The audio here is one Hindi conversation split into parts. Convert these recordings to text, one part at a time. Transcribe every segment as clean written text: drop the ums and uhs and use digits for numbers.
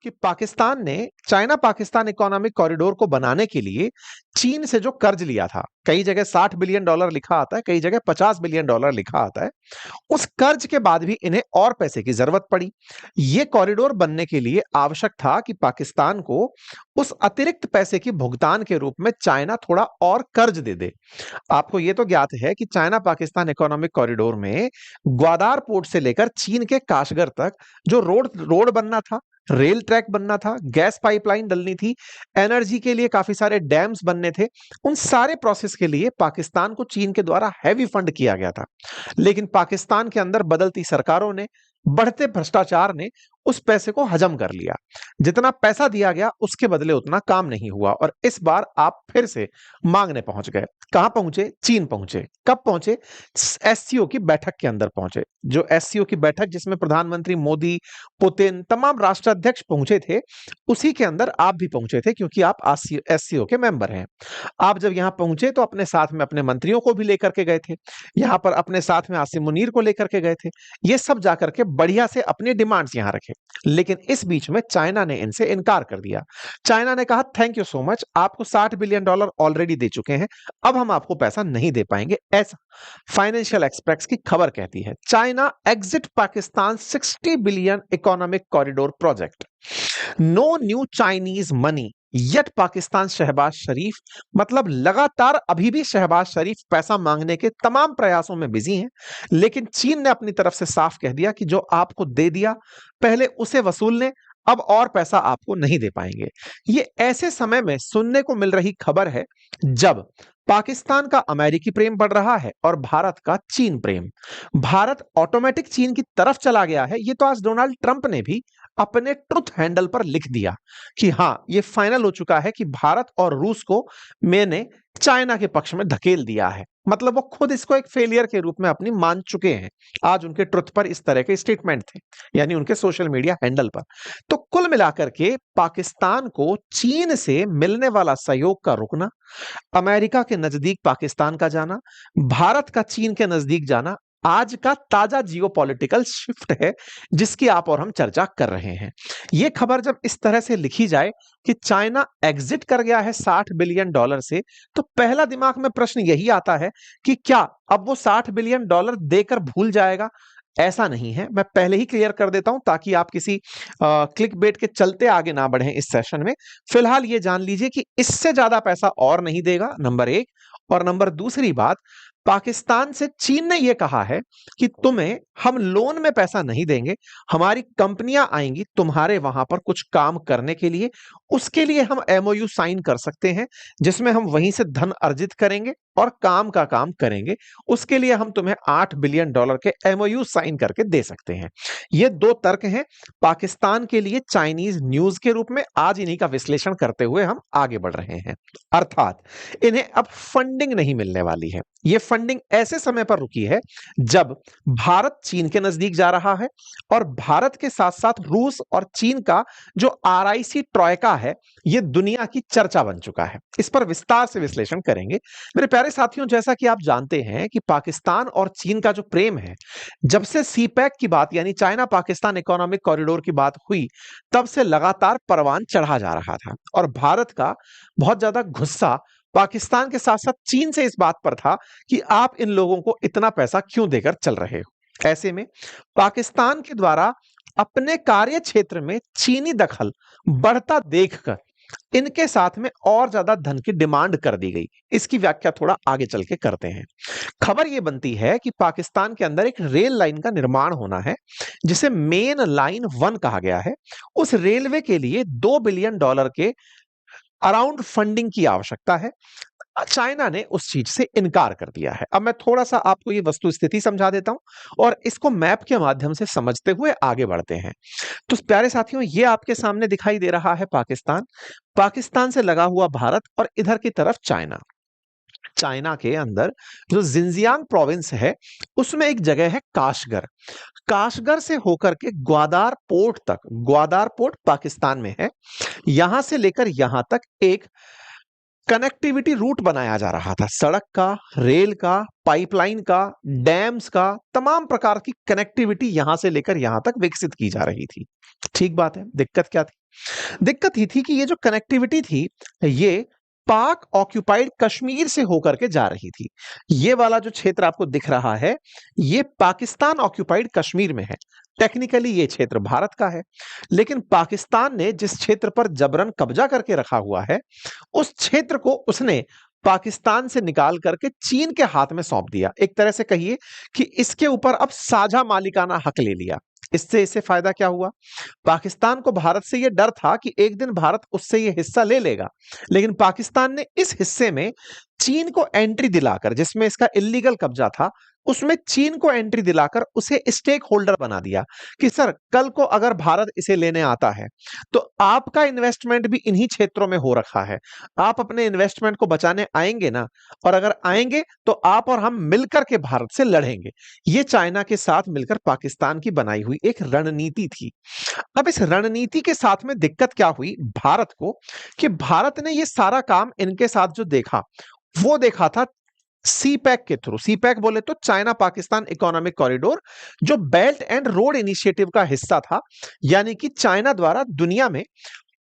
कि पाकिस्तान ने चाइना पाकिस्तान इकोनॉमिक कॉरिडोर को बनाने के लिए चीन से जो कर्ज लिया था, कई जगह $60 बिलियन लिखा आता है, कई जगह $50 बिलियन लिखा आता है। उस कर्ज के बाद भी इन्हें और पैसे की जरूरत पड़ी। यह कॉरिडोर बनने के लिए आवश्यक था कि पाकिस्तान को उस अतिरिक्त पैसे की भुगतान के रूप में चाइना थोड़ा और कर्ज दे दे। आपको यह तो ज्ञात है कि चाइना पाकिस्तान इकोनॉमिक कॉरिडोर में ग्वादार पोर्ट से लेकर चीन के काशगर तक जो रोड रोड बनना था, रेल ट्रैक बनना था, गैस पाइपलाइन डलनी थी, एनर्जी के लिए काफी सारे डैम्स बनने थे, उन सारे प्रोसेस के लिए पाकिस्तान को चीन के द्वारा हैवी फंड किया गया था। लेकिन पाकिस्तान के अंदर बदलती सरकारों ने, बढ़ते भ्रष्टाचार ने उस पैसे को हजम कर लिया। जितना पैसा दिया गया उसके बदले उतना काम नहीं हुआ और इस बार आप फिर से मांगने पहुंच गए। कहां पहुंचे? चीन पहुंचे। कब पहुंचे? एससीओ की बैठक के अंदर पहुंचे। जो एससीओ की बैठक जिसमें प्रधानमंत्री मोदी, पुतिन, तमाम राष्ट्राध्यक्ष पहुंचे थे, उसी के अंदर आप भी पहुंचे थे क्योंकि आप एससीओ के मेंबर हैं। आप जब यहां पहुंचे तो अपने साथ में अपने मंत्रियों को भी लेकर के गए थे। यहां पर अपने साथ में आसिम मुनीर को लेकर के गए थे। ये सब जाकर के बढ़िया से अपनी डिमांड्स यहां रखे। लेकिन इस बीच में चाइना ने इनसे इनकार कर दिया। चाइना ने कहा थैंक यू सो मच, आपको $60 बिलियन ऑलरेडी दे चुके हैं, अब हम आपको पैसा नहीं दे पाएंगे। ऐसा फाइनेंशियल एक्सप्रेस की खबर कहती है। China exit Pakistan 60 billion economic corridor project. No new Chinese money yet Pakistan Shahbaz Sharif. मतलब लगातार अभी भी शहबाज शरीफ पैसा मांगने के तमाम प्रयासों में बिजी हैं, लेकिन चीन ने अपनी तरफ से साफ कह दिया कि जो आपको दे दिया पहले उसे वसूल लें, अब और पैसा आपको नहीं दे पाएंगे। ये ऐसे समय में सुनने को मिल रही खबर है जब पाकिस्तान का अमेरिकी प्रेम बढ़ रहा है और भारत का चीन प्रेम। भारत ऑटोमेटिक चीन की तरफ चला गया है। ये तो आज डोनाल्ड ट्रंप ने भी अपने ट्रुथ हैंडल पर लिख दिया कि हां, ये फाइनल हो चुका है कि भारत और रूस को मैंने चाइना के पक्ष में धकेल दिया है। मतलब वो खुद इसको एक फेलियर के रूप में अपनी मान चुके हैं। आज उनके ट्रुथ पर इस तरह के स्टेटमेंट थे, यानी उनके सोशल मीडिया हैंडल पर। तो कुल मिलाकर के पाकिस्तान को चीन से मिलने वाला सहयोग का रुकना, अमेरिका के नजदीक पाकिस्तान का जाना, भारत का चीन के नजदीक जाना आज का ताजा जियोपॉलिटिकल शिफ्ट है जिसकी आप और हम चर्चा कर रहे हैं। यह खबर जब इस तरह से लिखी जाए कि चाइना एग्जिट कर गया है $60 बिलियन से, तो पहला दिमाग में प्रश्न यही आता है कि क्या अब वो $60 बिलियन देकर भूल जाएगा? ऐसा नहीं है। मैं पहले ही क्लियर कर देता हूं ताकि आप किसी क्लिक बेट के चलते आगे ना बढ़ें इस सेशन में। फिलहाल ये जान लीजिए कि इससे ज्यादा पैसा और नहीं देगा, नंबर एक। और नंबर दूसरी बात, पाकिस्तान से चीन ने यह कहा है कि तुम्हें हम लोन में पैसा नहीं देंगे, हमारी कंपनियां आएंगी तुम्हारे वहां पर कुछ काम करने के लिए, उसके लिए हम एमओयू साइन कर सकते हैं जिसमें हम वहीं से धन अर्जित करेंगे और काम का काम करेंगे। उसके लिए हम तुम्हें $8 बिलियन के एमओयू साइन करके दे सकते हैं। ये दो तर्क हैं पाकिस्तान के लिए चाइनीज न्यूज के रूप में। आज इन्हीं का विश्लेषण करते हुए हम आगे बढ़ रहे हैं। अर्थात इन्हें अब फंडिंग नहीं मिलने वाली है। यह फंडिंग ऐसे समय पर रुकी है जब भारत चीन के नजदीक जा रहा है और भारत के साथ साथ रूस और चीन का जो आरआईसी ट्रॉयका है, यह दुनिया की चर्चा बन चुका है। इस पर विस्तार से विश्लेषण करेंगे। मेरे प्यारे साथियों, जैसा कि आप जानते हैं कि पाकिस्तान और चीन का जो प्रेम है, जब से सीपैक की बात यानी चाइना पाकिस्तान इकोनॉमिक कॉरिडोर की बात हुई, तब से लगातार परवान चढ़ा जा रहा था और भारत का बहुत ज्यादा गुस्सा पाकिस्तान के साथ साथ चीन से इस बात पर था कि आप इन लोगों को इतना पैसा क्यों देकर चल रहे हो। ऐसे में पाकिस्तान के द्वारा अपने कार्य क्षेत्र में चीनी दखल बढ़ता देखकर इनके साथ में और ज्यादा धन की डिमांड कर दी गई। इसकी व्याख्या थोड़ा आगे चल के करते हैं। खबर यह बनती है कि पाकिस्तान के अंदर एक रेल लाइन का निर्माण होना है जिसे मेन लाइन 1 कहा गया है। उस रेलवे के लिए $2 बिलियन के अराउंड फंडिंग की आवश्यकता है। चाइना ने उस चीज से इनकार कर दिया है। अब मैं थोड़ा सा आपको ये वस्तु स्थिति समझा देता हूं और इसको मैप के माध्यम से समझते हुए आगे बढ़ते हैं। तो प्यारे साथियों, ये आपके सामने दिखाई दे रहा है पाकिस्तान, पाकिस्तान से लगा हुआ भारत और इधर की तरफ चाइना। चाइना के अंदर जो जिंजियांग प्रोविंस है उसमें एक जगह है काशगर। काशगर से होकर के ग्वादार पोर्ट तक, ग्वादार पोर्ट पाकिस्तान में है, यहां से लेकर यहां तक एक कनेक्टिविटी रूट बनाया जा रहा था, सड़क का, रेल का, पाइपलाइन का, डैम्स का, तमाम प्रकार की कनेक्टिविटी यहां से लेकर यहां तक विकसित की जा रही थी। ठीक बात है। दिक्कत क्या थी? दिक्कत ही थी कि ये जो कनेक्टिविटी थी, ये पाक ऑक्यूपाइड कश्मीर से होकर के जा रही थी। ये वाला जो क्षेत्र आपको दिख रहा है, ये पाकिस्तान ऑक्यूपाइड कश्मीर में है। टेक्निकली ये क्षेत्र भारत का है, लेकिन पाकिस्तान ने जिस क्षेत्र पर जबरन कब्जा करके रखा हुआ है, उस क्षेत्र को उसने पाकिस्तान से निकाल करके चीन के हाथ में सौंप दिया। एक तरह से कहिए कि इसके ऊपर अब साझा मालिकाना हक ले लिया। इससे इसे फायदा क्या हुआ? पाकिस्तान को भारत से यह डर था कि एक दिन भारत उससे यह हिस्सा ले लेगा, लेकिन पाकिस्तान ने इस हिस्से में चीन को एंट्री दिलाकर, जिसमें इसका इलीगल कब्जा था, उसमें चीन को एंट्री दिलाकर उसे स्टेक होल्डर बना दिया कि सर, कल को अगर भारत इसे लेने आता है तो आपका इन्वेस्टमेंट भी इन्हीं क्षेत्रों में हो रखा है, आप अपने इन्वेस्टमेंट को बचाने आएंगे ना, और अगर आएंगे तो आप और हम मिलकर के भारत से लड़ेंगे। ये चाइना के साथ मिलकर पाकिस्तान की बनाई हुई एक रणनीति थी। अब इस रणनीति के साथ में दिक्कत क्या हुई भारत को, कि भारत ने ये सारा काम इनके साथ जो देखा, वो देखा था सीपैक के थ्रू। सीपैक बोले तो चाइना पाकिस्तान इकोनॉमिक कॉरिडोर, जो बेल्ट एंड रोड इनिशिएटिव का हिस्सा था, यानी कि चाइना द्वारा दुनिया में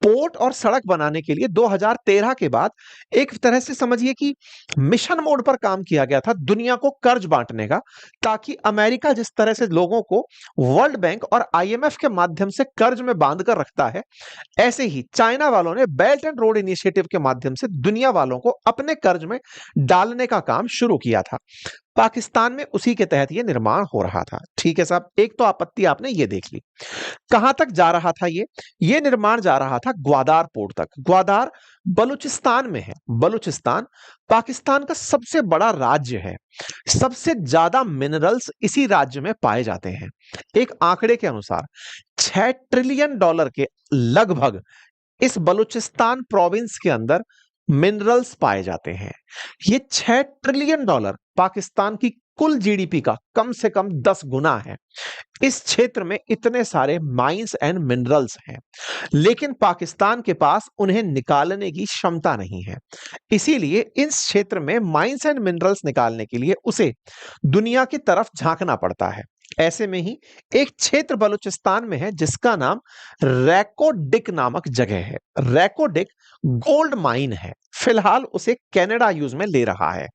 पोर्ट और सड़क बनाने के लिए 2013 के बाद एक तरह से समझिए कि मिशन मोड पर काम किया गया था, दुनिया को कर्ज बांटने का, ताकि अमेरिका जिस तरह से लोगों को वर्ल्ड बैंक और आईएमएफ के माध्यम से कर्ज में बांध कर रखता है, ऐसे ही चाइना वालों ने बेल्ट एंड रोड इनिशिएटिव के माध्यम से दुनिया वालों को अपने कर्ज में डालने का काम शुरू किया था। पाकिस्तान में उसी के तहत यह निर्माण हो रहा था। ठीक है साहब, एक तो आपत्ति आपने ये देख ली। कहां तक जा रहा था ये निर्माण जा रहा था ग्वादार पोर्ट तक। ग्वादार बलूचिस्तान में है। बलूचिस्तान पाकिस्तान का सबसे बड़ा राज्य है, सबसे ज्यादा मिनरल्स इसी राज्य में पाए जाते हैं। एक आंकड़े के अनुसार $6 ट्रिलियन के लगभग इस बलूचिस्तान प्रोविंस के अंदर मिनरल्स पाए जाते हैं। ये $6 ट्रिलियन पाकिस्तान की कुल जीडीपी का कम से कम 10 गुना है। इस क्षेत्र में इतने सारे माइंस एंड मिनरल्स हैं, लेकिन पाकिस्तान के पास उन्हें निकालने की क्षमता नहीं है। इसीलिए इस क्षेत्र में माइंस एंड मिनरल्स निकालने के लिए उसे दुनिया की तरफ झांकना पड़ता है। ऐसे में ही एक क्षेत्र बलूचिस्तान में है जिसका नाम रैकोडिक नामक जगह है। रैकोडिक गोल्ड माइन है। फिलहाल उसे कनाडा यूज में ले रहा है,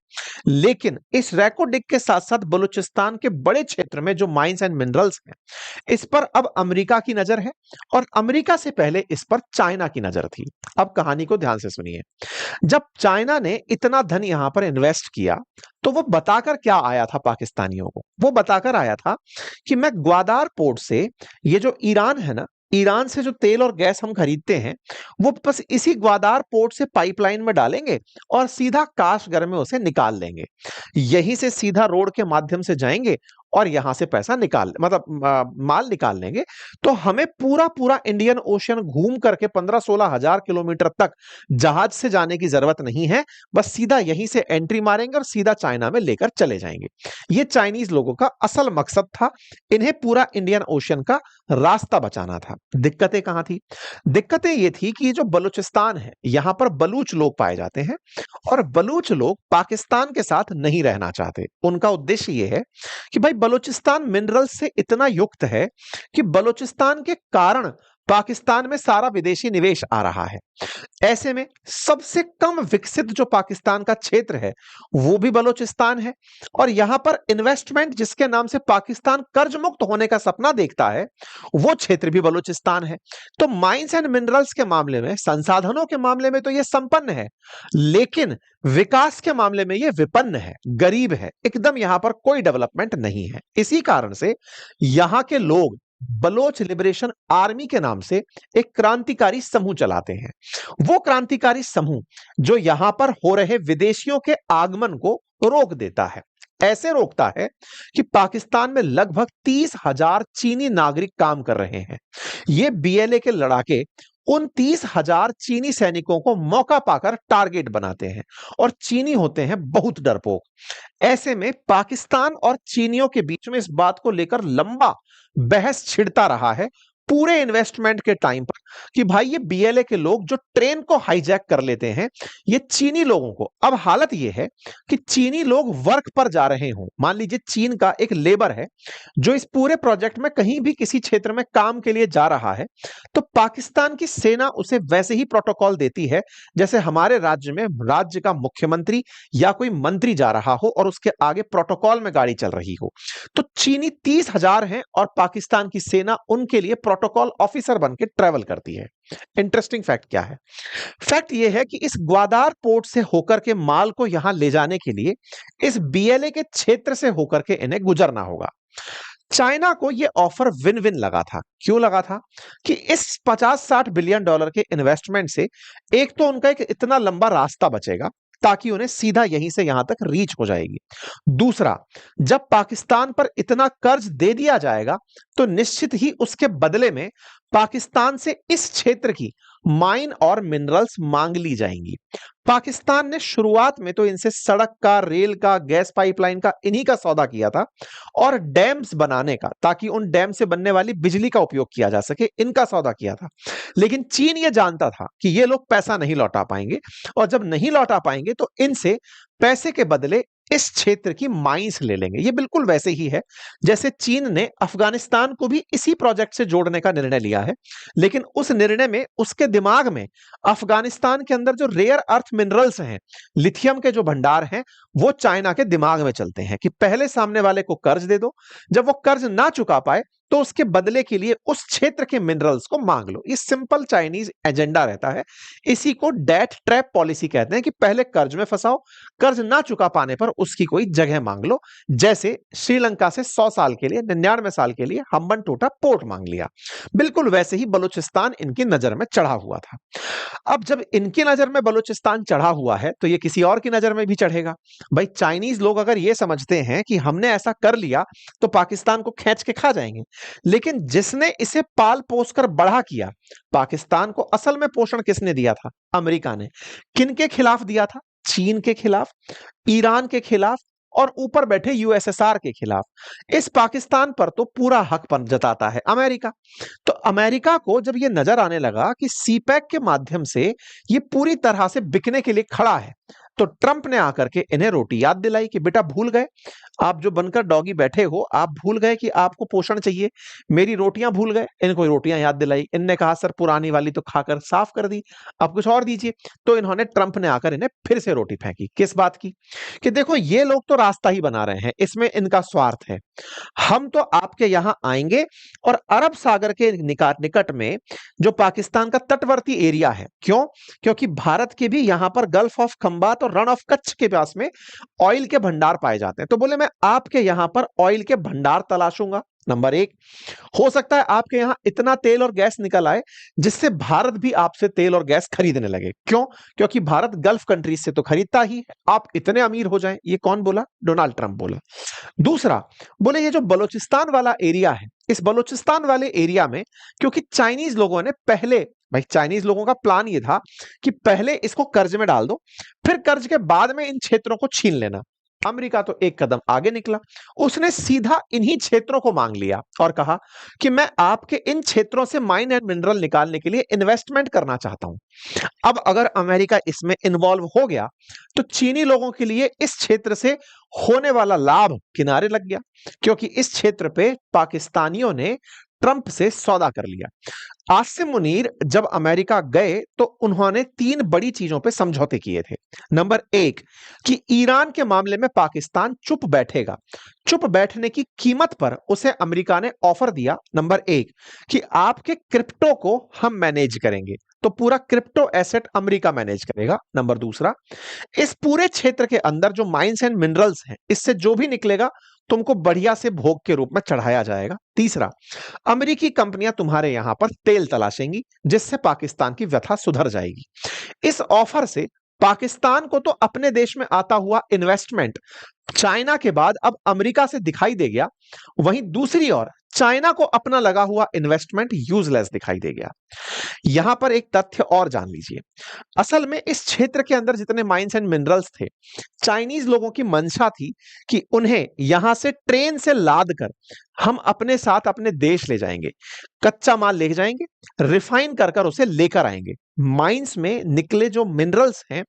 लेकिन इस रैकोडिक के साथ साथ बलूचिस्तान के बड़े क्षेत्र में जो माइंस एंड मिनरल्स हैं, इस पर अब अमेरिका की नजर है, और अमेरिका से पहले इस पर चाइना की नजर थी। अब कहानी को ध्यान से सुनिए। जब चाइना ने इतना धन यहां पर इन्वेस्ट किया, तो वो बताकर क्या आया था पाकिस्तानियों को? वो बताकर आया था कि मैं ग्वादार पोर्ट से, ये जो ईरान है ना, ईरान से जो तेल और गैस हम खरीदते हैं, वो बस इसी ग्वादार पोर्ट से पाइपलाइन में डालेंगे और सीधा काशगर में उसे निकाल लेंगे। यहीं से सीधा रोड के माध्यम से जाएंगे और यहां से पैसा निकाल, मतलब माल निकाल लेंगे। तो हमें पूरा पूरा इंडियन ओशन घूम करके 15-16 हजार किलोमीटर तक जहाज से जाने की जरूरत नहीं है। बस सीधा यहीं से एंट्री मारेंगे और सीधा चाइना में लेकर चले जाएंगे। ये चाइनीज लोगों का असल मकसद था। इन्हें पूरा इंडियन ओशन का रास्ता बचाना था। दिक्कतें कहां थी? दिक्कतें ये थी कि ये जो बलूचिस्तान है, यहां पर बलूच लोग पाए जाते हैं, और बलूच लोग पाकिस्तान के साथ नहीं रहना चाहते। उनका उद्देश्य ये है कि भाई, बलूचिस्तान मिनरल से इतना युक्त है कि बलूचिस्तान के कारण पाकिस्तान में सारा विदेशी निवेश आ रहा है। ऐसे में सबसे कम विकसित जो पाकिस्तान का क्षेत्र है, वो भी बलूचिस्तान है, और यहां पर इन्वेस्टमेंट जिसके नाम से पाकिस्तान कर्ज मुक्त होने का सपना देखता है, वो क्षेत्र भी बलूचिस्तान है। तो माइंस एंड मिनरल्स के मामले में, संसाधनों के मामले में तो ये संपन्न है, लेकिन विकास के मामले में ये विपन्न है, गरीब है, एकदम यहां पर कोई डेवलपमेंट नहीं है। इसी कारण से यहां के लोग बलोच लिबरेशन आर्मी के नाम से एक क्रांतिकारी समूह चलाते हैं। वो क्रांतिकारी समूह जो यहां पर हो रहे विदेशियों के आगमन को रोक देता है। ऐसे रोकता है कि पाकिस्तान में लगभग 30,000 चीनी नागरिक काम कर रहे हैं। ये बीएलए के लड़ाके उन 30,000 चीनी सैनिकों को मौका पाकर टारगेट बनाते हैं, और चीनी होते हैं बहुत डरपोक। ऐसे में पाकिस्तान और चीनियों के बीच में इस बात को लेकर लंबा बहस छिड़ता रहा है पूरे इन्वेस्टमेंट के टाइम पर, कि भाई ये बीएलए के लोग जो ट्रेन को हाईजैक कर लेते हैं, ये चीनी लोगों को, अब हालत ये है कि चीनी लोग वर्क पर जा रहे हों, मान लीजिए चीन का एक लेबर है जो इस पूरे प्रोजेक्ट में कहीं भी किसी क्षेत्र में काम के लिए जा रहा है, तो पाकिस्तान की सेना उसे वैसे ही प्रोटोकॉल देती है जैसे हमारे राज्य में राज्य का मुख्यमंत्री या कोई मंत्री जा रहा हो और उसके आगे प्रोटोकॉल में गाड़ी चल रही हो। तो चीनी 30,000 हैं और पाकिस्तान की सेना उनके लिए प्रोटोकॉल ऑफिसर बन के ट्रेवल करती है। इंटरेस्टिंग फैक्ट क्या है? फैक्ट यह है कि इस ग्वादार पोर्ट से होकर के माल को यहां ले जाने के लिए इस बीएलए के क्षेत्र से होकर के इन्हें गुजरना होगा। चाइना को यह ऑफर विन विन लगा था। क्यों लगा था? कि इस 50-60 बिलियन डॉलर के इन्वेस्टमेंट से एक तो उनका एक इतना लंबा रास्ता बचेगा ताकि उन्हें सीधा यहीं से यहां तक रीच हो जाएगी। दूसरा, जब पाकिस्तान पर इतना कर्ज दे दिया जाएगा तो निश्चित ही उसके बदले में पाकिस्तान से इस क्षेत्र की माइन और मिनरल्स मांग ली जाएंगी। पाकिस्तान ने शुरुआत में तो इनसे सड़क का, रेल का, गैस पाइपलाइन का, इन्हीं का सौदा किया था और डैम्स बनाने का, ताकि उन डैम से बनने वाली बिजली का उपयोग किया जा सके, इनका सौदा किया था। लेकिन चीन ये जानता था कि ये लोग पैसा नहीं लौटा पाएंगे और जब नहीं लौटा पाएंगे तो इनसे पैसे के बदले इस क्षेत्र की माइंस ले लेंगे। ये बिल्कुल वैसे ही है जैसे चीन ने अफगानिस्तान को भी इसी प्रोजेक्ट से जोड़ने का निर्णय लिया है, लेकिन उस निर्णय में उसके दिमाग में अफगानिस्तान के अंदर जो रेयर अर्थ मिनरल्स हैं, लिथियम के जो भंडार हैं, वो चाइना के दिमाग में चलते हैं कि पहले सामने वाले को कर्ज दे दो, जब वो कर्ज ना चुका पाए तो उसके बदले के लिए उस क्षेत्र के मिनरल्स को मांग लो। ये सिंपल चाइनीज एजेंडा रहता है। इसी को डेट ट्रैप पॉलिसी कहते हैं कि पहले कर्ज में फंसाओ, कर्ज ना चुका पाने पर उसकी कोई जगह मांग लो। जैसे श्रीलंका से 100 साल के लिए, 99 साल के लिए हम्बन टोटा पोर्ट मांग लिया, बिल्कुल वैसे ही बलूचिस्तान इनकी नजर में चढ़ा हुआ था। अब जब इनकी नजर में बलूचिस्तान चढ़ा हुआ है तो ये किसी और की नजर में भी चढ़ेगा। भाई चाइनीज लोग अगर ये समझते हैं कि हमने ऐसा कर लिया तो पाकिस्तान को खींच के खा जाएंगे, लेकिन जिसने इसे पाल पोस कर बड़ा किया, पाकिस्तान को असल में पोषण किसने दिया था? अमेरिका ने। किन के खिलाफ दिया था? चीन के खिलाफ, ईरान के खिलाफ और ऊपर बैठे यूएसएसआर के खिलाफ। इस पाकिस्तान पर तो पूरा हक पर जताता है अमेरिका। तो अमेरिका को जब यह नजर आने लगा कि सीपैक के माध्यम से ये पूरी तरह से बिकने के लिए खड़ा है, तो ट्रंप ने आकर के इन्हें रोटी याद दिलाई कि बेटा भूल गए, आप जो बनकर डॉगी बैठे हो, आप भूल गए कि आपको पोषण चाहिए, मेरी रोटियां भूल गए। इनको रोटियां याद दिलाई। इनने कहा सर पुरानी वाली तो खाकर साफ कर दी, अब कुछ और दीजिए। तो इन्होंने, ट्रंप ने आकर इन्हें फिर से रोटी फेंकी। किस बात की? कि देखो ये लोग तो रास्ता ही बना रहे हैं, इसमें इनका स्वार्थ है। हम तो आपके यहां आएंगे और अरब सागर के निकट में जो पाकिस्तान का तटवर्ती एरिया है, क्यों? क्योंकि भारत के भी यहां पर गल्फ ऑफ खंबात और रन ऑफ कच्छ के पास में ऑयल के भंडार पाए जाते हैं। तो बोले मैं आपके यहां पर ऑयल के भंडार तलाशूंगा। नंबर एक, हो सकता है आपके यहां इतना तेल और गैस निकल आए जिससे भारत भी आपसे तेल और गैस खरीदने लगे। क्यों? क्योंकि भारत गल्फ कंट्रीज से तो खरीदता ही है। आप इतने अमीर हो जाएं। ये कौन बोला? डोनाल्ड ट्रंप बोला। दूसरा, बोले ये जो बलूचिस्तान वाला एरिया है, इस बलूचिस्तान वाले एरिया में क्योंकि चाइनीज लोगों ने पहले, भाई चाइनीज लोगों का प्लान ये था कि पहले इसको कर्ज में डाल दो, फिर कर्ज के बाद में इन क्षेत्रों को छीन लेना। अमेरिका तो एक कदम आगे निकला, उसने सीधा इन्हीं क्षेत्रों को मांग लिया और कहा कि मैं आपके इन क्षेत्रों से माइन एंड मिनरल निकालने के लिए इन्वेस्टमेंट करना चाहता हूं। अब अगर अमेरिका इसमें इन्वॉल्व हो गया तो चीनी लोगों के लिए इस क्षेत्र से होने वाला लाभ किनारे लग गया, क्योंकि इस क्षेत्र पे पाकिस्तानियों ने ट्रंप से सौदा कर लिया। आसिम मुनीर जब अमेरिका गए तो उन्होंने 3 बड़ी चीजों पे समझौते किए थे। नंबर 1, कि ईरान के मामले में पाकिस्तान चुप बैठेगा। चुप बैठने की कीमत पर उसे अमेरिका ने ऑफर दिया, नंबर 1, कि आपके क्रिप्टो को हम मैनेज करेंगे। तो पूरा क्रिप्टो एसेट अमेरिका मैनेज करेगा। नंबर दूसरा, इस पूरे क्षेत्र के अंदर जो माइंस एंड मिनरल्स हैं, इससे जो भी निकलेगा तुमको बढ़िया से भोग के रूप में चढ़ाया जाएगा। तीसरा, अमेरिकी कंपनियां तुम्हारे यहां पर तेल तलाशेंगी जिससे पाकिस्तान की व्यथा सुधर जाएगी। इस ऑफर से पाकिस्तान को तो अपने देश में आता हुआ इन्वेस्टमेंट चाइना के बाद अब अमेरिका से दिखाई दे गया, वहीं दूसरी ओर चाइना को अपना लगा हुआ इन्वेस्टमेंट यूजलेस दिखाई दे गया। यहां पर एक तथ्य और जान लीजिए। असल में इस क्षेत्र के अंदर जितने माइंस एंड मिनरल्स थे, चाइनीज लोगों की मंशा थी कि उन्हें यहां से ट्रेन से लाद कर हम अपने साथ अपने देश ले जाएंगे, कच्चा माल ले जाएंगे, रिफाइन कर कर उसे लेकर आएंगे। माइंस में निकले जो मिनरल्स हैं,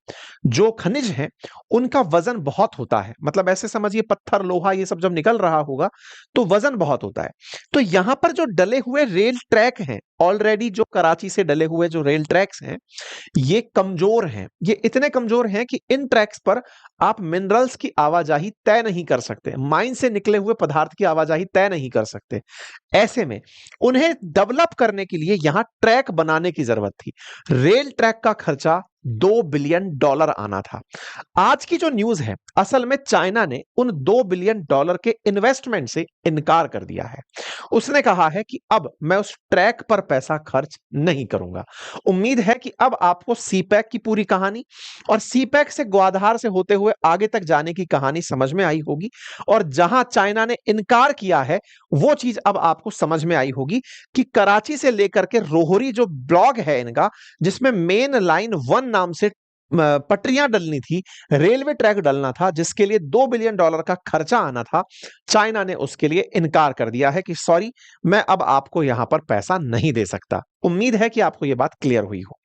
जो खनिज हैं, उनका वजन बहुत होता है। मतलब ऐसे समझिए पत्थर, लोहा ये सब जब निकल रहा होगा तो वजन बहुत होता है। तो यहां पर जो डले हुए रेल ट्रैक हैं, ऑलरेडी जो कराची से डले हुए जो रेल ट्रैक्स हैं, ये कमजोर हैं। ये इतने कमजोर हैं कि इन ट्रैक्स पर आप मिनरल्स की आवाजाही तय नहीं कर सकते, माइन से निकले हुए पदार्थ की आवाजाही तय नहीं कर सकते। ऐसे में उन्हें डेवलप करने के लिए यहां ट्रैक बनाने की जरूरत थी। रेल ट्रैक का खर्चा $2 बिलियन आना था। आज की जो न्यूज है, असल में चाइना ने उन $2 बिलियन के इन्वेस्टमेंट से इनकार कर दिया है। उसने कहा है कि अब मैं उस ट्रैक पर पैसा खर्च नहीं करूंगा। उम्मीद है कि अब आपको सीपैक की पूरी कहानी और सीपैक से ग्वादहार से होते हुए आगे तक जाने की कहानी समझ में आई होगी। और जहां चाइना ने इनकार किया है, वो चीज अब आपको समझ में आई होगी कि कराची से लेकर के रोहरी जो ब्लॉक है इनका, जिसमें मेन लाइन 1 नाम से पटरियां डलनी थी, रेलवे ट्रैक डलना था, जिसके लिए $2 बिलियन का खर्चा आना था, चाइना ने उसके लिए इनकार कर दिया है कि सॉरी, मैं अब आपको यहां पर पैसा नहीं दे सकता। उम्मीद है कि आपको यह बात क्लियर हुई हो।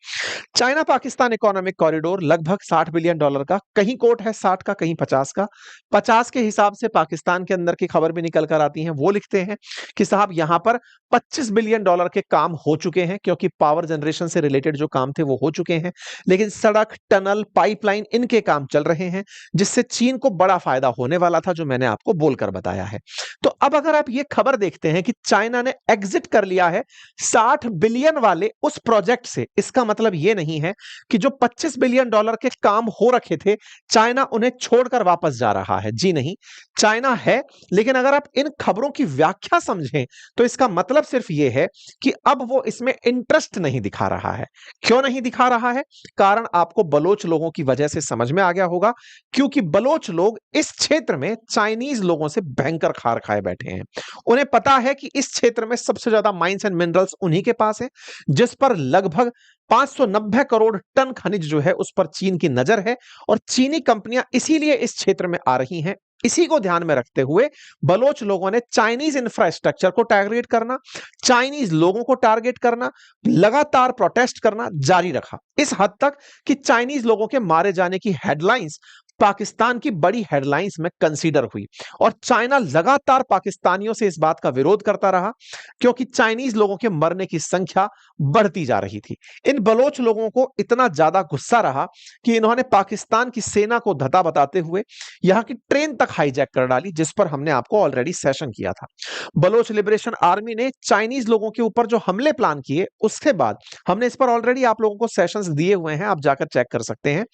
चाइना पाकिस्तान इकोनॉमिक कॉरिडोर लगभग $60 बिलियन का, कहीं कोट है 60 का, कहीं 50 का। 50 के हिसाब से पाकिस्तान के अंदर की खबर भी निकल कर आती है, वो लिखते हैं कि साहब यहां पर $25 बिलियन के काम हो चुके हैं, क्योंकि पावर जनरेशन से रिलेटेड जो काम थे वो हो चुके हैं। लेकिन सड़क, टनल, पाइपलाइन, इनके काम चल रहे हैं, जिससे चीन को बड़ा फायदा होने वाला था, जो मैंने आपको बोलकर बताया है। तो अब अगर आप ये खबर देखते हैं कि चाइना ने एग्जिट कर लिया है 60 बिलियन वाले उस प्रोजेक्ट से, इसका मतलब यह नहीं है कि जो $25 बिलियन के काम हो रखे थे, चाइना उन्हें छोड़कर वापस जा रहा है। जी नहीं, चाइना है, लेकिन अगर आप इन खबरों की व्याख्या समझें तो इसका मतलब सिर्फ यह है कि अब वो इसमें इंटरेस्ट नहीं दिखा रहा है। क्यों नहीं दिखा रहा है? कारण आपको बलोच लोगों की वजह से समझ में आ गया होगा, क्योंकि बलोच लोग इस क्षेत्र में चाइनीज लोगों से भयंकर खार खाए बैठे हैं। उन्हें पता है कि इस क्षेत्र में सबसे ज्यादा माइंस एंड मिनरल्स उन्हीं के पास है, जिस पर लगभग 590 करोड़ टन खनिज जो है उस पर चीन की नजर है। और चीनी कंपनियां इसीलिए इस क्षेत्र में आ रही हैं। इसी को ध्यान में रखते हुए बलोच लोगों ने चाइनीज इंफ्रास्ट्रक्चर को टारगेट करना, चाइनीज लोगों को टारगेट करना, लगातार प्रोटेस्ट करना जारी रखा, इस हद तक कि चाइनीज लोगों के मारे जाने की हेडलाइंस पाकिस्तान की बड़ी हेडलाइंस में कंसीडर हुई। और चाइना लगातार पाकिस्तानियों से इस बात का विरोध करता रहा, क्योंकि चाइनीज लोगों के मरने की संख्या बढ़ती जा रही थी। इन बलोच लोगों को इतना ज्यादा गुस्सा रहा कि इन्होंने पाकिस्तान की सेना को धता बताते हुए यहां की ट्रेन तक हाईजैक कर डाली, जिस पर हमने आपको ऑलरेडी सेशन किया था। बलोच लिबरेशन आर्मी ने चाइनीज लोगों के ऊपर जो हमले प्लान किए, उसके बाद हमने इस पर ऑलरेडी आप लोगों को सेशंस दिए हुए हैं, आप जाकर चेक कर सकते हैं।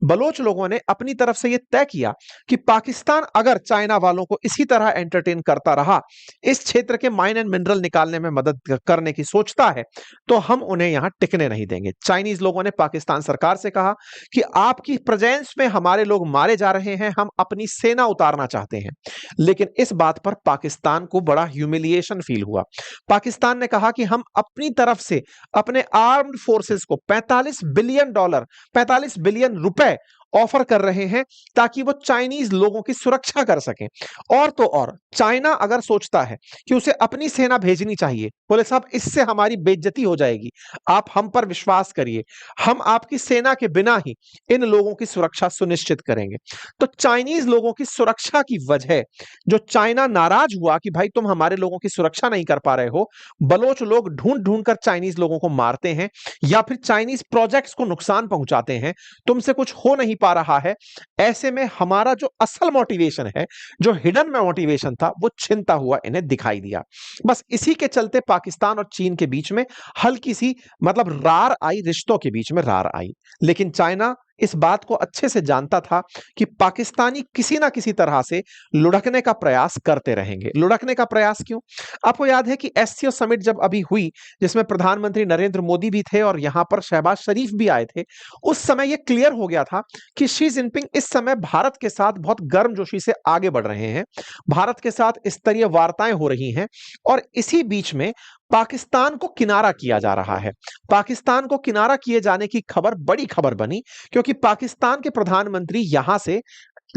बलोच लोगों ने अपनी तरफ से यह तय किया कि पाकिस्तान अगर चाइना वालों को इसी तरह एंटरटेन करता रहा, इस क्षेत्र के माइन एंड मिनरल निकालने में मदद करने की सोचता है, तो हम उन्हें यहां टिकने नहीं देंगे। चाइनीज लोगों ने पाकिस्तान सरकार से कहा कि आपकी प्रेजेंस में हमारे लोग मारे जा रहे हैं, हम अपनी सेना उतारना चाहते हैं। लेकिन इस बात पर पाकिस्तान को बड़ा ह्यूमिलिएशन फील हुआ। पाकिस्तान ने कहा कि हम अपनी तरफ से अपने आर्म्ड फोर्सेस को $45 बिलियन रुपए ऑफर कर रहे हैं, ताकि वो चाइनीज लोगों की सुरक्षा कर सकें। और तो और चाइना अगर सोचता है कि उसे अपनी सेना भेजनी चाहिए, बोले साहब इससे हमारी बेइज्जती हो जाएगी, आप हम पर विश्वास करिए, हम आपकी सेना के बिना ही इन लोगों की सुरक्षा सुनिश्चित करेंगे। तो चाइनीज लोगों की सुरक्षा की वजह, जो चाइना नाराज हुआ कि भाई तुम हमारे लोगों की सुरक्षा नहीं कर पा रहे हो, बलोच लोग ढूंढ ढूंढ कर चाइनीज लोगों को मारते हैं या फिर चाइनीज प्रोजेक्ट्स को नुकसान पहुंचाते हैं, तुमसे कुछ हो नहीं पा रहा है। ऐसे में हमारा जो असल मोटिवेशन है, जो हिडन में मोटिवेशन था, वो छिनता हुआ इन्हें दिखाई दिया। बस इसी के चलते पाकिस्तान और चीन के बीच में हल्की सी मतलब रार आई, रिश्तों के बीच में रार आई। लेकिन चाइना इस बात को अच्छे से जानता था कि पाकिस्तानी किसी ना किसी तरह से लुढ़कने का प्रयास करते रहेंगे। लुढ़कने का प्रयास क्यों? आपको याद है कि एससीओ समिट जब अभी हुई, जिसमें प्रधानमंत्री नरेंद्र मोदी भी थे और यहां पर शहबाज शरीफ भी आए थे, उस समय यह क्लियर हो गया था कि शी जिनपिंग इस समय भारत के साथ बहुत गर्मजोशी से आगे बढ़ रहे हैं, भारत के साथ स्तरीय वार्ताएं हो रही हैं। और इसी बीच में पाकिस्तान को किनारा किया जा रहा है। पाकिस्तान को किनारा किए जाने की खबर बड़ी खबर बनी, क्योंकि पाकिस्तान के प्रधानमंत्री यहां से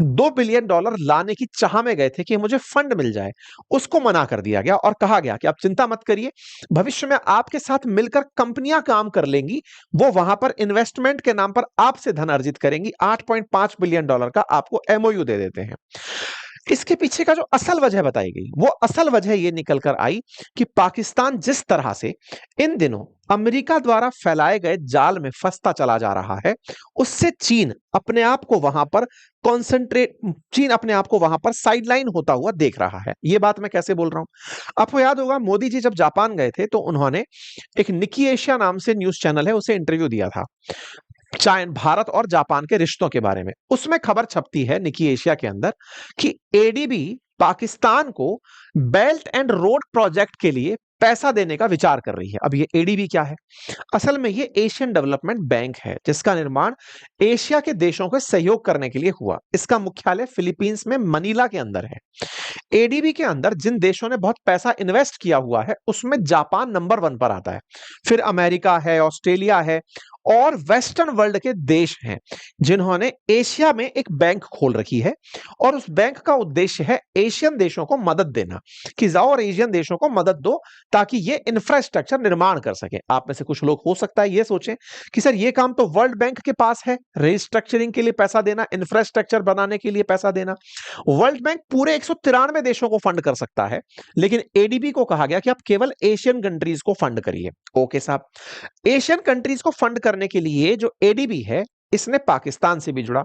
$2 बिलियन लाने की चाह में गए थे कि मुझे फंड मिल जाए। उसको मना कर दिया गया और कहा गया कि आप चिंता मत करिए, भविष्य में आपके साथ मिलकर कंपनियां काम कर लेंगी, वो वहां पर इन्वेस्टमेंट के नाम पर आपसे धन अर्जित करेंगी। $8.5 बिलियन का आपको एमओयू दे देते हैं। इसके पीछे का जो असल वजह बताई गई, वो असल वजह ये निकल कर आई कि पाकिस्तान जिस तरह से इन दिनों अमेरिका द्वारा फैलाए गए जाल में फंसता चला जा रहा है, उससे चीन अपने आप को वहां पर चीन अपने आप को वहां पर साइडलाइन होता हुआ देख रहा है। ये बात मैं कैसे बोल रहा हूं? आपको याद होगा, मोदी जी जब जापान गए थे तो उन्होंने एक निकी एशिया नाम से न्यूज चैनल है, उसे इंटरव्यू दिया था भारत और जापान के रिश्तों के बारे में। उसमें खबर छपती है निकी एशिया के अंदर कि एडीबी पाकिस्तान को बेल्ट एंड रोड प्रोजेक्ट के लिए पैसा देने का विचार कर रही है। अब ये एडीबी क्या है? असल में ये एशियन डेवलपमेंट बैंक है, जिसका निर्माण एशिया के देशों को सहयोग करने के लिए हुआ। इसका मुख्यालय फिलीपींस में मनीला के अंदर है। एडीबी के अंदर जिन देशों ने बहुत पैसा इन्वेस्ट किया हुआ है, उसमें जापान नंबर 1 पर आता है, फिर अमेरिका है, ऑस्ट्रेलिया है और वेस्टर्न वर्ल्ड के देश हैं जिन्होंने एशिया में एक बैंक खोल रखी है। और उस बैंक का उद्देश्य है एशियन देशों को मदद देना, कि जाओ और एशियन देशों को मदद दो ताकि ये इंफ्रास्ट्रक्चर निर्माण कर सके। आप में से कुछ लोग हो सकता है ये सोचें कि सर ये काम तो वर्ल्ड बैंक के पास है, रिस्ट्रक्चरिंग के लिए पैसा देना, इंफ्रास्ट्रक्चर बनाने के लिए पैसा देना। वर्ल्ड बैंक पूरे 193 देशों को फंड कर सकता है, लेकिन एडीबी को कहा गया कि आप केवल एशियन कंट्रीज को फंड करिए। ओके साहब, एशियन कंट्रीज को फंड करने के लिए जो एडीबी है, इसने पाकिस्तान से भी जुड़ा।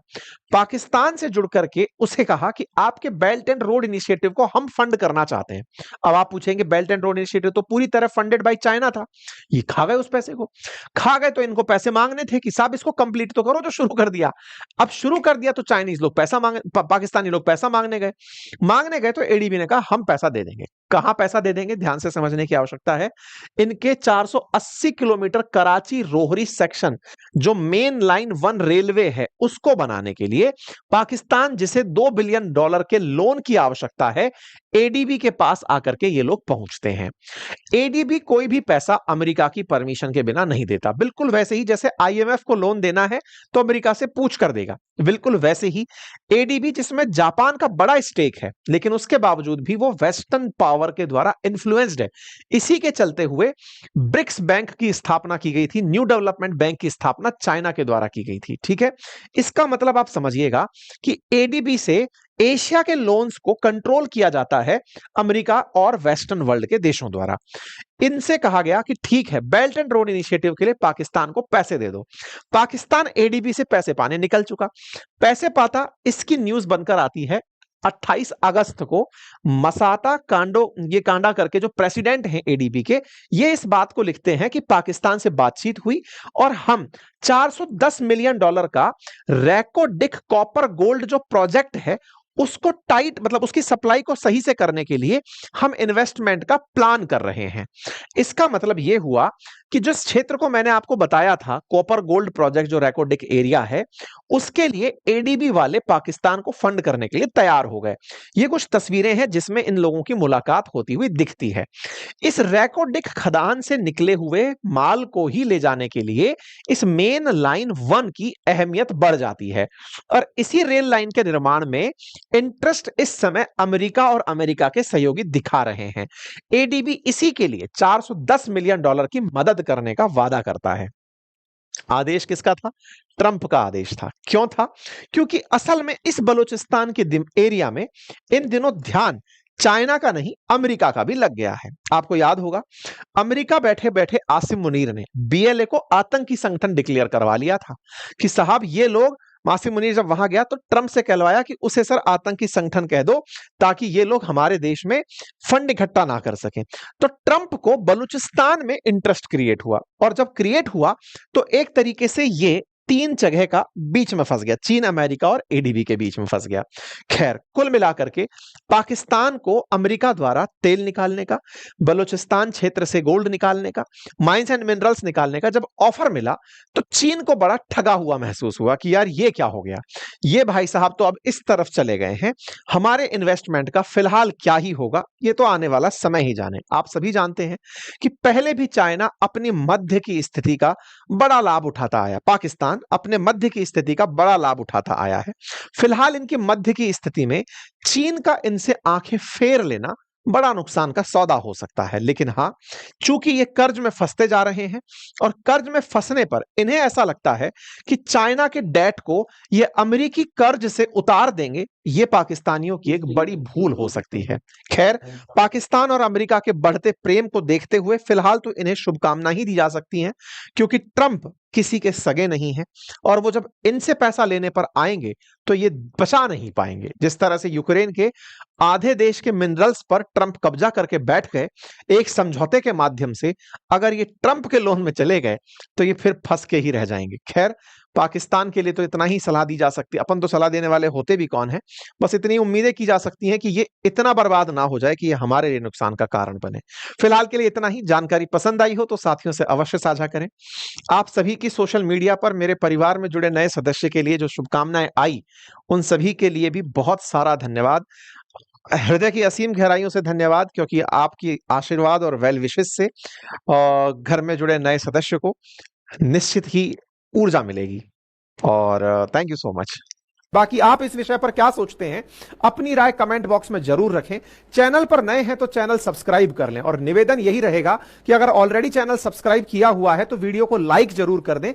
पाकिस्तान से जुड़ करके उसे कहा कि आपके बेल्ट एंड रोड इनिशिएटिव को हम फंड करना चाहते हैं। अब आप पूछेंगे, बेल्ट एंड रोड इनिशिएटिव तो पूरी तरह फंडेड बाय चाइना था, ये खा गए उस पैसे को। खा गए तो इनको पैसे मांगने थे कि साहब इसको कंप्लीट तो करो जो शुरू कर दिया। अब शुरू कर दिया तो चाइनीज लोग पैसा मांगे, पाकिस्तानी लोग पैसा मांगने गए तो एडीबी ने कहा हम पैसा दे देंगे। कहां पैसा दे देंगे, ध्यान से समझने की आवश्यकता है। इनके 480 किलोमीटर कराची रोहरी सेक्शन, जो मेन लाइन 1 रेलवे है, उसको बनाने के लिए पाकिस्तान जिसे $2 बिलियन के लोन की आवश्यकता है, एडीबी के पास आकर के ये लोग पहुंचते हैं। एडीबी कोई भी पैसा अमेरिका की परमिशन के बिना नहीं देता। बिल्कुल वैसे ही जैसे आईएमएफ को लोन देना है तो अमेरिका से पूछ कर देगा, बिल्कुल वैसे ही एडीबी, जिसमें जापान का बड़ा स्टेक है, लेकिन उसके बावजूद भी वो वेस्टर्न पावर के द्वारा इन्फ्लुएंस्ड है। इसी के चलते हुए ब्रिक्स बैंक की स्थापना की गई थी, न्यू डेवलपमेंट बैंक की स्थापना चाइना के द्वारा की गई थी। ठीक है, इसका मतलब आप समझिएगा कि एडीबी से एशिया के लोन्स को कंट्रोल किया जाता है अमेरिका और वेस्टर्न वर्ल्ड के देशों द्वारा। इनसे कहा गया कि ठीक है, बेल्ट एंड रोड इनिशिएटिव के लिए पाकिस्तान को पैसे दे दो। पाकिस्तान एडीबी से पैसे पाने निकल चुका, पैसे पाता, इसकी न्यूज बनकर आती है 28 अगस्त को। मसाता कांडा करके जो प्रेसिडेंट हैं एडीबी के, ये इस बात को लिखते हैं कि पाकिस्तान से बातचीत हुई और हम $410 मिलियन का रैकोडिक कॉपर गोल्ड जो प्रोजेक्ट है, उसको टाइट, मतलब उसकी सप्लाई को सही से करने के लिए हम इन्वेस्टमेंट का प्लान कर रहे हैं। इसका मतलब यह हुआ कि जिस क्षेत्र को मैंने आपको बताया था, कॉपर गोल्ड प्रोजेक्ट जो रैकोडिक एरिया है, उसके लिए एडीबी वाले पाकिस्तान को फंड करने के लिए तैयार हो गए। ये कुछ तस्वीरें हैं जिसमें इन लोगों की मुलाकात होती हुई दिखती है। इस रैकोडिक खदान से निकले हुए माल को ही ले जाने के लिए इस मेन लाइन 1 की अहमियत बढ़ जाती है। और इसी रेल लाइन के निर्माण में इंटरेस्ट इस समय अमेरिका और अमेरिका के सहयोगी दिखा रहे हैं। एडीबी इसी के लिए $410 मिलियन की मदद करने का वादा करता है। आदेश किसका था? ट्रंप का आदेश था। क्यों था? क्योंकि असल में इस बलूचिस्तान के एरिया में इन दिनों ध्यान चाइना का नहीं, अमेरिका का भी लग गया है। आपको याद होगा, अमेरिका बैठे बैठे आसिम मुनीर ने बीएलए को आतंकी संगठन डिक्लेयर करवा लिया था कि साहब ये लोग, आसिम मुनीर जब वहां गया तो ट्रंप से कहलवाया कि उसे सर आतंकी संगठन कह दो ताकि ये लोग हमारे देश में फंड इकट्ठा ना कर सकें। तो ट्रंप को बलूचिस्तान में इंटरेस्ट क्रिएट हुआ, और जब क्रिएट हुआ तो एक तरीके से ये तीन जगह का बीच में फंस गया, चीन, अमेरिका और एडीबी के बीच में फंस गया। खैर, कुल मिलाकर के पाकिस्तान को अमेरिका द्वारा तेल निकालने का, बलूचिस्तान क्षेत्र से गोल्ड निकालने का, माइंस एंड मिनरल्स निकालने का जब ऑफर मिला तो चीन को बड़ा ठगा हुआ महसूस हुआ कि यार ये क्या हो गया, ये भाई साहब तो अब इस तरफ चले गए हैं, हमारे इन्वेस्टमेंट का फिलहाल क्या ही होगा, ये तो आने वाला समय ही जाने। आप सभी जानते हैं कि पहले भी चाइना अपनी मध्य की स्थिति का बड़ा लाभ उठाता आया, पाकिस्तान अपने मध्य की स्थिति का बड़ा लाभ उठाता आया है। फिलहाल इनकी मध्य की स्थिति में चीन का इनसे आंखें फेर लेना बड़ा नुकसान का सौदा हो सकता है। लेकिन हां, चूंकि ये कर्ज में फंसते जा रहे हैं और कर्ज में फंसने पर इन्हें ऐसा लगता है कि चाइना के डेट को ये अमेरिकी कर्ज से उतार देंगे, ये पाकिस्तानियों की एक बड़ी भूल हो सकती है। खैर, पाकिस्तान और अमेरिका के बढ़ते प्रेम को देखते हुए फिलहाल तो इन्हें शुभकामनाएं ही दी जा सकती हैं, क्योंकि ट्रंप किसी के सगे नहीं है और वो जब इनसे पैसा लेने पर आएंगे तो ये बचा नहीं पाएंगे। जिस तरह से यूक्रेन के आधे देश के मिनरल्स पर ट्रंप कब्जा करके बैठ गए एक समझौते के माध्यम से, अगर ये ट्रंप के लोन में चले गए तो ये फिर फंस के ही रह जाएंगे। खैर, पाकिस्तान के लिए तो इतना ही सलाह दी जा सकती है, अपन तो सलाह देने वाले होते भी कौन है, बस इतनी उम्मीदें की जा सकती हैं कि ये इतना बर्बाद ना हो जाए कि ये हमारे लिए नुकसान का कारण बने। फिलहाल के लिए इतना ही। जानकारी पसंद आई हो तो साथियों से अवश्य साझा करें। आप सभी की सोशल मीडिया पर मेरे परिवार में जुड़े नए सदस्य के लिए जो शुभकामनाएं आई, उन सभी के लिए भी बहुत सारा धन्यवाद, हृदय की असीम गहराइयों से धन्यवाद, क्योंकि आपकी आशीर्वाद और वेल विशेस से घर में जुड़े नए सदस्य को निश्चित ही ऊर्जा मिलेगी। और थैंक यू सो मच। बाकी आप इस विषय पर क्या सोचते हैं, अपनी राय कमेंट बॉक्स में जरूर रखें। चैनल पर नए हैं तो चैनल सब्सक्राइब कर लें और निवेदन यही रहेगा कि अगर ऑलरेडी चैनल सब्सक्राइब किया हुआ है तो वीडियो को लाइक जरूर कर दें,